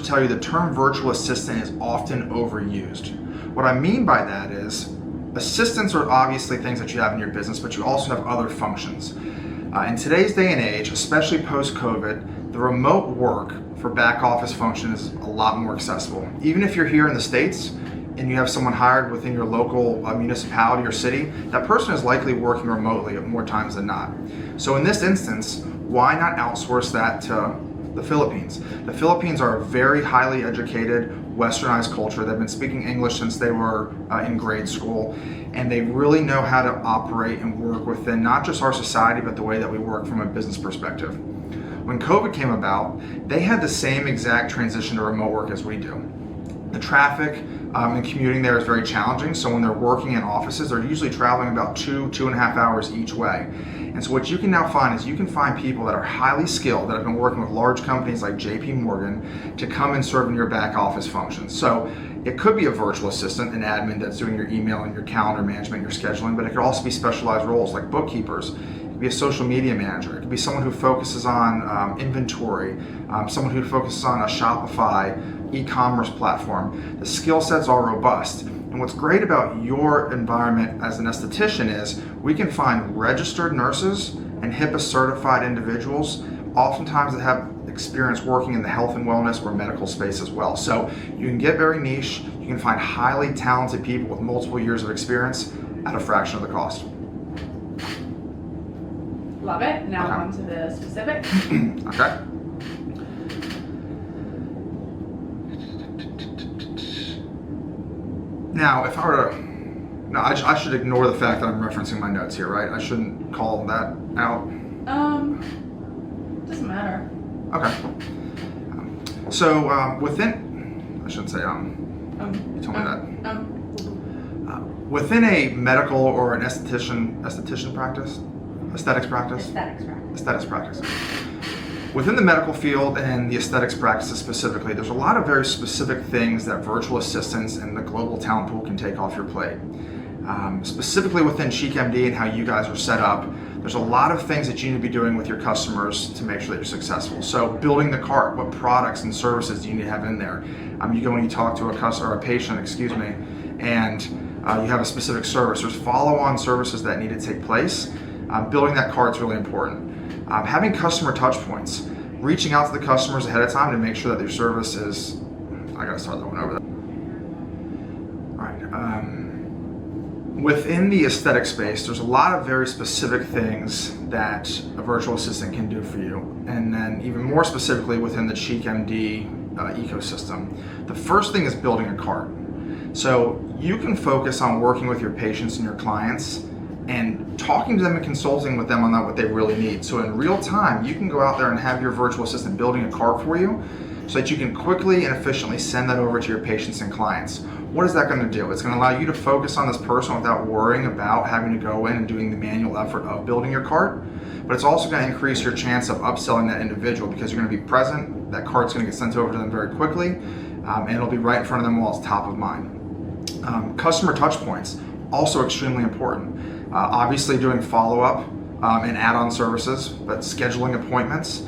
tell you the term virtual assistant is often overused. What I mean by that is assistants are obviously things that you have in your business, but you also have other functions. In today's day and age, especially post-COVID, the remote work for back office function is a lot more accessible. Even if you're here in the States and you have someone hired within your local municipality or city, that person is likely working remotely more times than not. So in this instance, why not outsource that to the Philippines? The Philippines are a very highly educated, westernized culture. They've been speaking English since they were in grade school, and they really know how to operate and work within not just our society, but the way that we work from a business perspective. When COVID came about, they had the same exact transition to remote work as we do. The traffic and commuting there is very challenging, so when they're working in offices, they're usually traveling about 2.5 hours each way. And so what you can now find is you can find people that are highly skilled, that have been working with large companies like JP Morgan to come and serve in your back office functions. So it could be a virtual assistant, an admin that's doing your email and your calendar management, your scheduling, but it could also be specialized roles like bookkeepers. It could be a social media manager. It could be someone who focuses on inventory, someone who focuses on a Shopify e-commerce platform. The skill sets are robust. And what's great about your environment as an esthetician is we can find registered nurses and HIPAA certified individuals, oftentimes that have experience working in the health and wellness or medical space as well. So you can get very niche, you can find highly talented people with multiple years of experience at a fraction of the cost. Love it. Now on to the specific. Okay. Now, if I were to, no, I should ignore the fact that I'm referencing my notes here, right? I shouldn't call that out. Doesn't matter. Okay. So within, I shouldn't say you told me that. Within a medical or an aesthetics practice. Within the medical field and the aesthetics practices specifically, there's a lot of very specific things that virtual assistants and the global talent pool can take off your plate. Specifically within CheekMD and how you guys are set up, there's a lot of things that you need to be doing with your customers to make sure that you're successful. So building the cart, what products and services do you need to have in there? You go and you talk to a customer or a patient, and you have a specific service. There's follow-on services that need to take place. Building that cart is really important. Having customer touch points, reaching out to the customers ahead of time to make sure that their service is, I gotta start that one over there. All right. Within the aesthetic space, there's a lot of very specific things that a virtual assistant can do for you. And then even more specifically within the CheekMD ecosystem. The first thing is building a cart. So you can focus on working with your patients and your clients and talking to them and consulting with them on what they really need. So in real time, you can go out there and have your virtual assistant building a cart for you so that you can quickly and efficiently send that over to your patients and clients. What is that going to do? It's going to allow you to focus on this person without worrying about having to go in and doing the manual effort of building your cart, but it's also going to increase your chance of upselling that individual because you're going to be present, that cart's going to get sent over to them very quickly, and it'll be right in front of them while it's top of mind. Customer touch points, also extremely important. Obviously doing follow-up and add-on services, but scheduling appointments.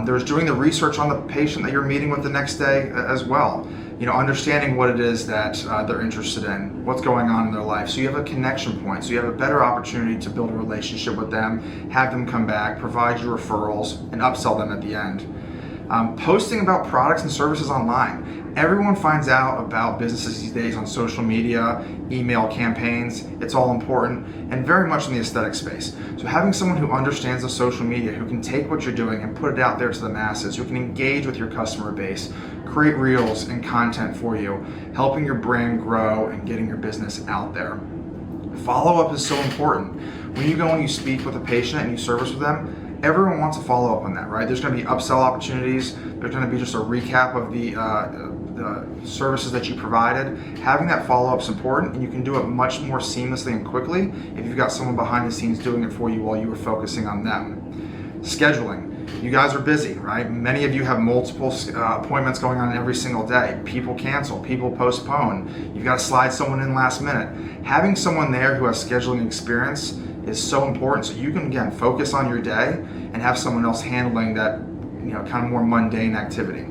There's doing the research on the patient that you're meeting with the next day as well. Understanding what it is that they're interested in, what's going on in their life. So you have a connection point. So you have a better opportunity to build a relationship with them, have them come back, provide you referrals, and upsell them at the end. Posting about products and services online. Everyone finds out about businesses these days on social media, email campaigns. It's all important and very much in the aesthetic space. So having someone who understands the social media, who can take what you're doing and put it out there to the masses, who can engage with your customer base, create reels and content for you, helping your brand grow and getting your business out there. Follow-up is so important. When you go and you speak with a patient and you service with them, everyone wants to follow up on that, right? There's going to be upsell opportunities. There's going to be just a recap of the services that you provided. Having that follow-up is important, and you can do it much more seamlessly and quickly if you've got someone behind the scenes doing it for you while you were focusing on them. Scheduling. You guys are busy, right? Many of you have multiple appointments going on every single day. People cancel, people postpone. You've got to slide someone in last minute. Having someone there who has scheduling experience is so important, so you can again focus on your day and have someone else handling that kind of more mundane activity.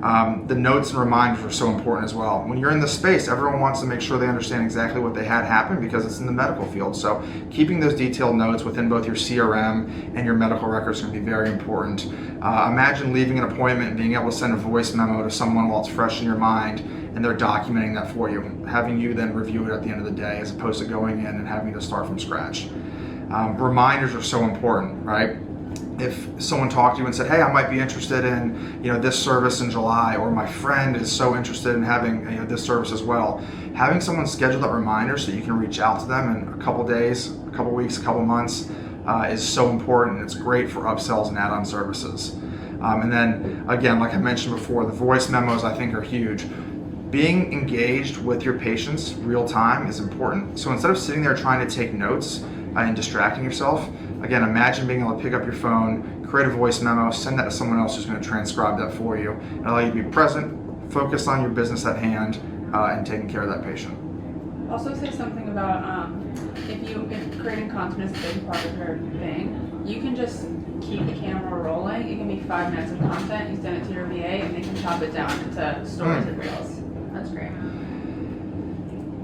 The notes and reminders are so important as well. When you're in this space, everyone wants to make sure they understand exactly what they had happen because it's in the medical field. So keeping those detailed notes within both your CRM and your medical records can be very important. Imagine leaving an appointment and being able to send a voice memo to someone while it's fresh in your mind and they're documenting that for you, having you then review it at the end of the day as opposed to going in and having to start from scratch. Reminders are so important, right? If someone talked to you and said, hey, I might be interested in this service in July, or my friend is so interested in having this service as well, having someone schedule that reminder so you can reach out to them in a couple days, a couple weeks, a couple months is so important. It's great for upsells and add-on services. And then again, like I mentioned before, the voice memos I think are huge. Being engaged with your patients real time is important. So instead of sitting there trying to take notes and distracting yourself, again, imagine being able to pick up your phone, create a voice memo, send that to someone else who's going to transcribe that for you, and allow you to be present, focused on your business at hand, and taking care of that patient. Also say something about if creating content is a big part of your thing, you can just keep the camera rolling. It can be 5 minutes of content, you send it to your VA, and they can chop it down into stories and reels. That's great.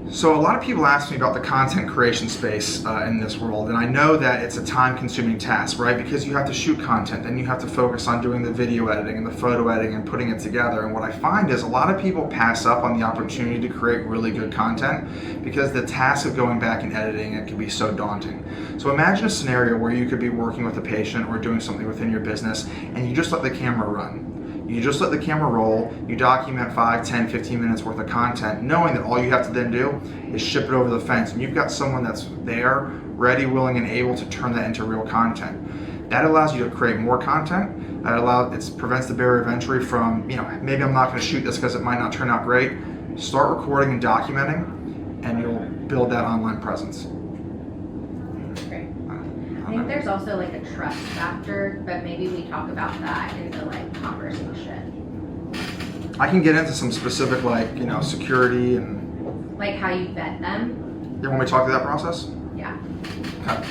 So a lot of people ask me about the content creation space in this world, and I know that it's a time-consuming task, right? Because you have to shoot content, then you have to focus on doing the video editing and the photo editing and putting it together. And what I find is a lot of people pass up on the opportunity to create really good content because the task of going back and editing it can be so daunting. So imagine a scenario where you could be working with a patient or doing something within your business, and you just let the camera run. You just let the camera roll, you document 5, 10, 15 minutes worth of content, knowing that all you have to then do is ship it over the fence, and you've got someone that's there, ready, willing, and able to turn that into real content. That allows you to create more content. It prevents the barrier of entry from, maybe I'm not going to shoot this because it might not turn out great. Start recording and documenting, and you'll build that online presence. Great. I think there's also like a trust factor, but maybe we talk about that in the conversation. I can get into some specific security and like how you vet them. You want me to talk through that process? Yeah. Okay.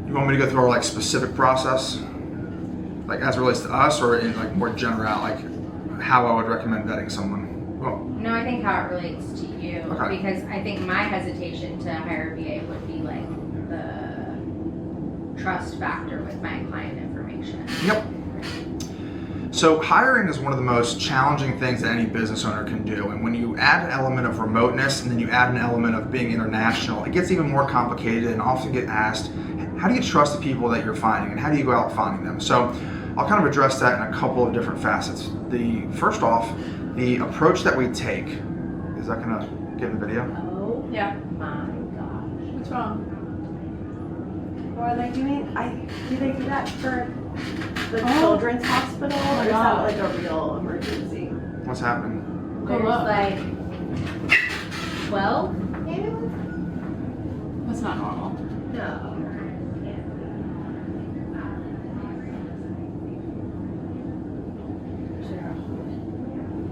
You want me to go through our specific process, as it relates to us, or in more general, how I would recommend vetting someone? Well, no, I think how it relates to you, okay. Because I think my hesitation to hire a VA would be the trust factor with my client information. Yep. So hiring is one of the most challenging things that any business owner can do. And when you add an element of remoteness and then you add an element of being international, it gets even more complicated and often get asked, how do you trust the people that you're finding and how do you go out finding them? So I'll kind of address that in a couple of different facets. First off, the approach that we take, is that gonna get in the video? Oh, yeah. My gosh. What's wrong? Or are they doing, do they do that for the children's hospital, or is that a real emergency? What's happening? Go There's look. 12 maybe? That's not normal. No.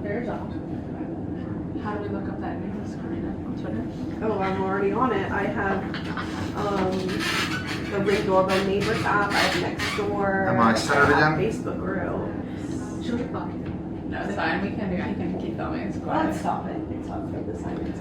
There's all. How do we look up that name? Karina on Twitter? Oh, I'm already on it. I have the Ring Doorbell Neighbors app. I have Nextdoor. Am I centered I have again? Facebook groups. Should we fucking? No, it's fine. We can keep going. It's quiet. Let's stop it. It's up for the silence.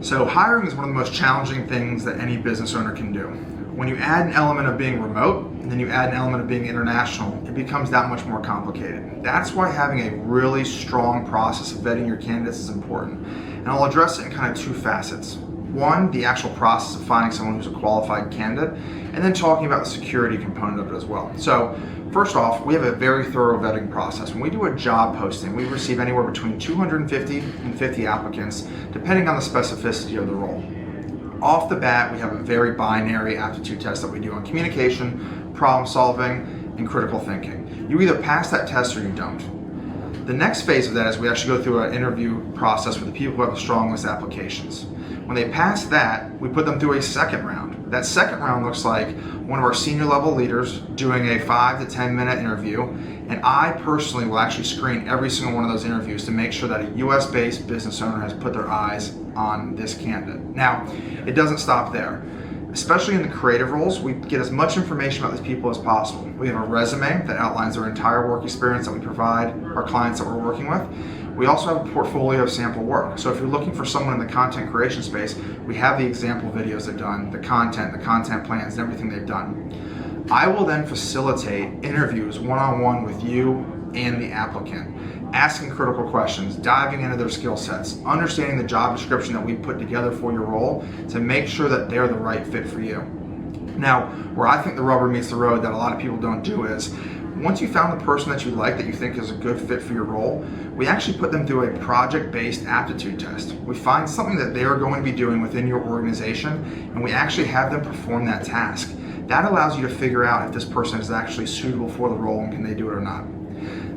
So hiring is one of the most challenging things that any business owner can do. When you add an element of being remote and then you add an element of being international, it becomes that much more complicated. That's why having a really strong process of vetting your candidates is important. And I'll address it in kind of 2 facets. One, the actual process of finding someone who's a qualified candidate, and then talking about the security component of it as well. So first off, we have a very thorough vetting process. When we do a job posting, we receive anywhere between 250 and 50 applicants, depending on the specificity of the role. Off the bat, we have a very binary aptitude test that we do on communication, problem solving, and critical thinking. You either pass that test or you don't. The next phase of that is we actually go through an interview process with the people who have the strongest applications. When they pass that, we put them through a second round. That second round looks like one of our senior level leaders doing a 5 to 10 minute interview, and I personally will actually screen every single one of those interviews to make sure that a US based business owner has put their eyes on this candidate. Now, it doesn't stop there. Especially in the creative roles, we get as much information about these people as possible. We have a resume that outlines their entire work experience that we provide our clients that we're working with. We also have a portfolio of sample work. So if you're looking for someone in the content creation space, we have the example videos they've done, the content plans, and everything they've done. I will then facilitate interviews one-on-one with you and the applicant, asking critical questions, diving into their skill sets, understanding the job description that we put together for your role to make sure that they're the right fit for you. Now, where I think the rubber meets the road that a lot of people don't do is, once you found the person that you like, that you think is a good fit for your role, we actually put them through a project-based aptitude test. We find something that they are going to be doing within your organization, and we actually have them perform that task. That allows you to figure out if this person is actually suitable for the role and can they do it or not.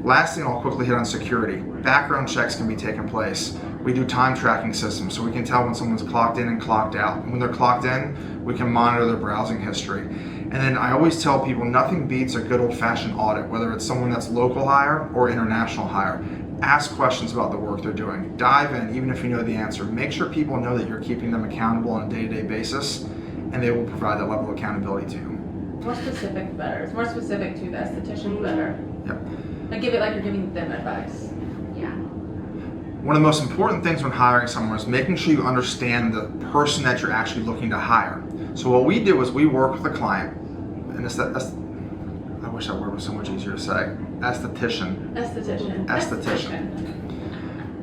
Lastly, and I'll quickly hit on security. Background checks can be taken place. We do time tracking systems, so we can tell when someone's clocked in and clocked out. When they're clocked in, we can monitor their browsing history. And then I always tell people nothing beats a good old-fashioned audit, whether it's someone that's local hire or international hire. Ask questions about the work they're doing. Dive in, even if you know the answer. Make sure people know that you're keeping them accountable on a day-to-day basis, and they will provide that level of accountability to you. More specific, better. It's more specific to the esthetician, better. Yep. Like give it like you're giving them advice. Yeah. One of the most important things when hiring someone is making sure you understand the person that you're actually looking to hire. So what we do is we work with the client, and I wish that word was so much easier to say, esthetician.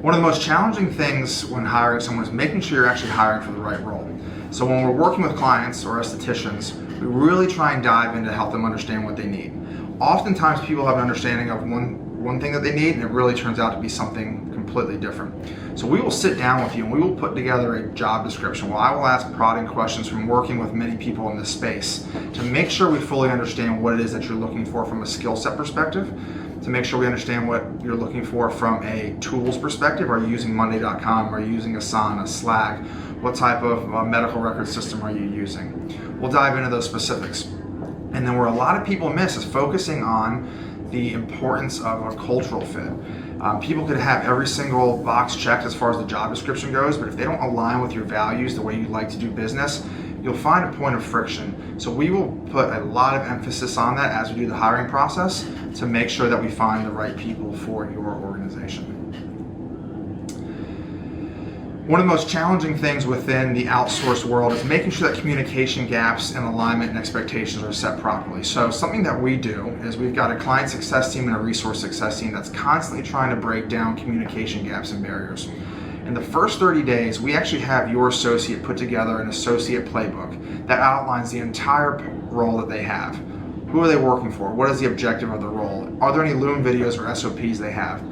One of the most challenging things when hiring someone is making sure you're actually hiring for the right role. So when we're working with clients or estheticians, we really try and dive in to help them understand what they need. Oftentimes people have an understanding of one thing that they need, and it really turns out to be something completely different. So we will sit down with you and we will put together a job description. Well, I will ask prodding questions from working with many people in this space to make sure we fully understand what it is that you're looking for from a skill set perspective, to make sure we understand what you're looking for from a tools perspective. Are you using Monday.com? Are you using Asana, Slack? What type of medical record system are you using? We'll dive into those specifics. And then where a lot of people miss is focusing on the importance of a cultural fit. People could have every single box checked as far as the job description goes, but if they don't align with your values, the way you like to do business, you'll find a point of friction. So we will put a lot of emphasis on that as we do the hiring process to make sure that we find the right people for your organization. One of the most challenging things within the outsourced world is making sure that communication gaps and alignment and expectations are set properly. So something that we do is we've got a client success team and a resource success team that's constantly trying to break down communication gaps and barriers. In the first 30 days, we actually have your associate put together an associate playbook that outlines the entire role that they have. Who are they working for? What is the objective of the role? Are there any Loom videos or SOPs they have?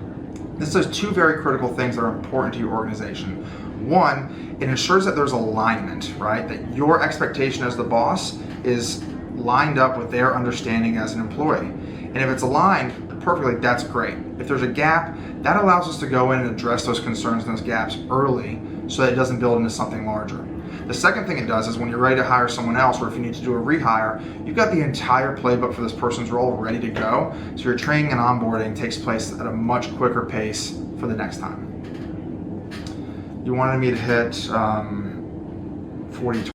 This does two very critical things that are important to your organization. One, it ensures that there's alignment, right? That your expectation as the boss is lined up with their understanding as an employee. And if it's aligned perfectly, that's great. If there's a gap, that allows us to go in and address those concerns and those gaps early so that it doesn't build into something larger. The second thing it does is when you're ready to hire someone else, or if you need to do a rehire, you've got the entire playbook for this person's role ready to go. So your training and onboarding takes place at a much quicker pace for the next time. You wanted me to hit 40